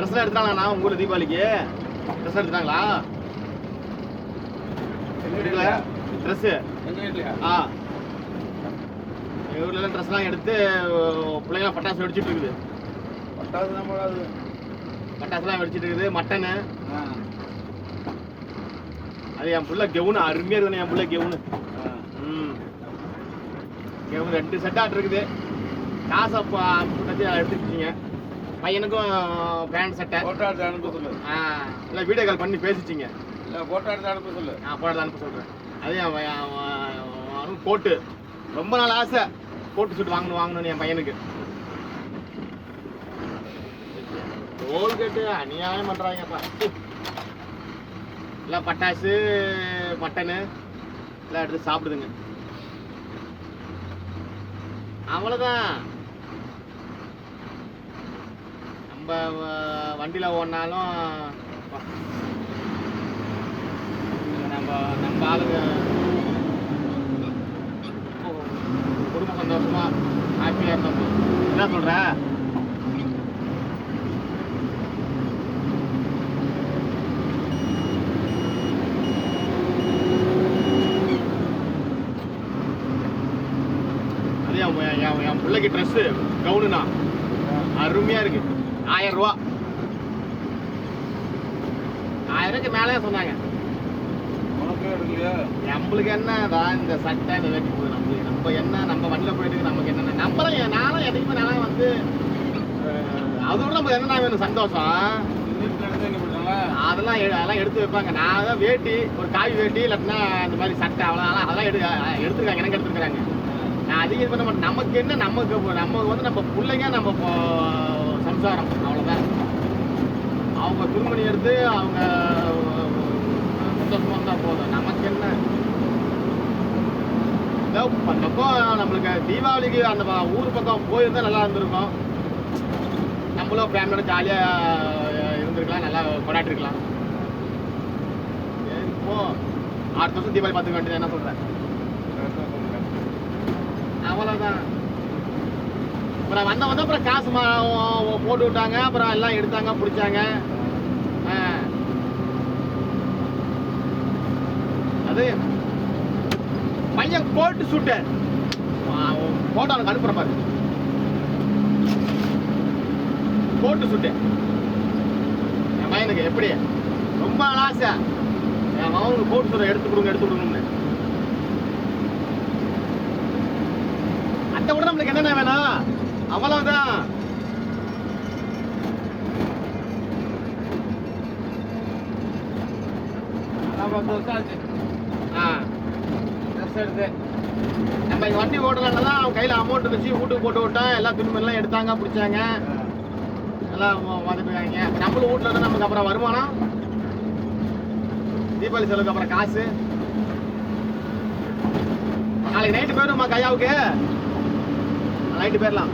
ட்ரெஸ்லாம் எடுத்துட்டாங்கண்ணா உங்க ஊர்ல தீபாவளிக்கு ட்ரெஸ் எடுத்துட்டாங்களா? எடுக்கல ட்ரெஸ் எங்க வீட்லயா? எங்கள் ஊர்லலாம் ட்ரெஸ்லாம் எடுத்து பிள்ளைங்களாம் பட்டாசு வெடிச்சிட்டு இருக்குது. பட்டாசு தான் போடாது. பட்டாசுலாம் வெடிச்சிட்டு இருக்குது. மட்டனு அது என் பிள்ளை கெவுனு அருமையாக இருக்குதுண்ணே. என் பிள்ளை கெவுனு கெவுனு 2 செட் ஆட் இருக்குது. காசை அனுப்பிச்சு எடுத்துக்கிட்டீங்க. பையனுக்கும் பேண்ட் சட்டை போட்டோ எடுத்து அனுப்ப சொல்லு. இல்லை வீடியோ கால் பண்ணி பேசிச்சிங்க. இல்லை போட்டோ எடுத்து அனுப்ப சொல்லு. போட்டோ அனுப்ப சொல்கிறேன். அதே கோட்டு ரொம்ப நாள் ஆசை. கோட்டு சூட் வாங்கணும்னு என் பையனுக்கு. டோல்கேட்டு அநியாயம் பண்ணுறாங்கப்பா. இல்லை பட்டாசு மட்டனு எல்லாம் எடுத்து சாப்பிடுதுங்க. அவ்வளோதான். நம்ம வண்டியில் ஓடினாலும் நம்ம ஆளுங்க குடும்ப சந்தோஷமா ஹாப்பியாக இருந்தோம். என்ன சொல்கிற? என் பிள்ளைக்கு ட்ரெஸ்ஸு கவுனுண்ணா அருமையாக இருக்கு. 1000 ரூபா. 1000 ரூபாய்க்கு மேலே சொன்னாங்க. உனக்கு எடுக்கலையா? நம்மளுக்கு என்னதான் இந்த சட்டை இந்த வேட்டி போகுது. நம்ம என்ன நம்ம வண்டியில் போயிட்டு நமக்கு என்னென்ன நம்மளாம் நானும் எதையுமே நானும் வந்து அதோட நமக்கு என்ன வேணும் சந்தோஷம். அதெல்லாம் எடுத்து வைப்பாங்க. நான் தான் வேட்டி ஒரு காய் வேட்டி இல்லாட்டினா இந்த மாதிரி சட்டை அவ்வளோ அதெல்லாம் எடுத்துருக்காங்க. எனக்கு எடுத்துருக்காங்க. நான் அதிகம் பண்ண மாட்டேன். நமக்கு என்ன நமக்கு வந்து நம்ம பிள்ளைங்க நம்ம சம்சாரம் அவ்வளோதான். அவங்க துணிமணி எடுத்து அவங்க சந்தோஷமாக இருந்தால் போதும். நமக்கு என்ன பக்கம் நம்மளுக்கு தீபாவளிக்கு அந்த ஊர் பக்கம் போயிருந்தால் நல்லா இருந்திருக்கும். நம்மளும் ஃபேமிலியோட ஜாலியாக இருந்திருக்கலாம், நல்லா கொண்டாட்டிருக்கலாம். இப்போ அடுத்த வருஷம் தீபாவளி பார்த்துக்க வேண்டியது. என்ன சொல்கிறேன்? அவ்வளோதான். அப்புறம் வந்த அப்புறம் காசு போட்டு விட்டாங்க. அப்புறம் எல்லாம் எடுத்தாங்க பிடிச்சாங்க. அது பையன் கோட்டு சூட்டு போட்டோ அவனுக்கு அனுப்புற பாரு. கோட்டு சூட்டு என் பையனுக்கு எப்படி ரொம்ப ஆசை. என் மகனுக்கு கோட்டு சூட்டை எடுத்து கொடுங்கன்னு. அதை விட நம்மளுக்கு என்னென்ன வேணும்? அவ்வளவுதான். எடுத்து நம்ம இங்கே வண்டி ஓட்டலான்னா தான் அவன் கையில் அமௌண்ட் இருந்துச்சு. வீட்டுக்கு போட்டு விட்டான். எல்லாம் துணிமெல்லாம் எடுத்தாங்க பிடிச்சாங்க. எல்லாம் வந்துட்டுருக்காங்க. நம்மளும் வீட்டில் இருந்தால் நமக்கு அப்புறம் வருமானம். தீபாவளி செலவுக்கு அப்புறம் காசு. நாளைக்கு நைட்டு போயிடுமா கையாவுக்கு? நைட்டு போயிடலாம்.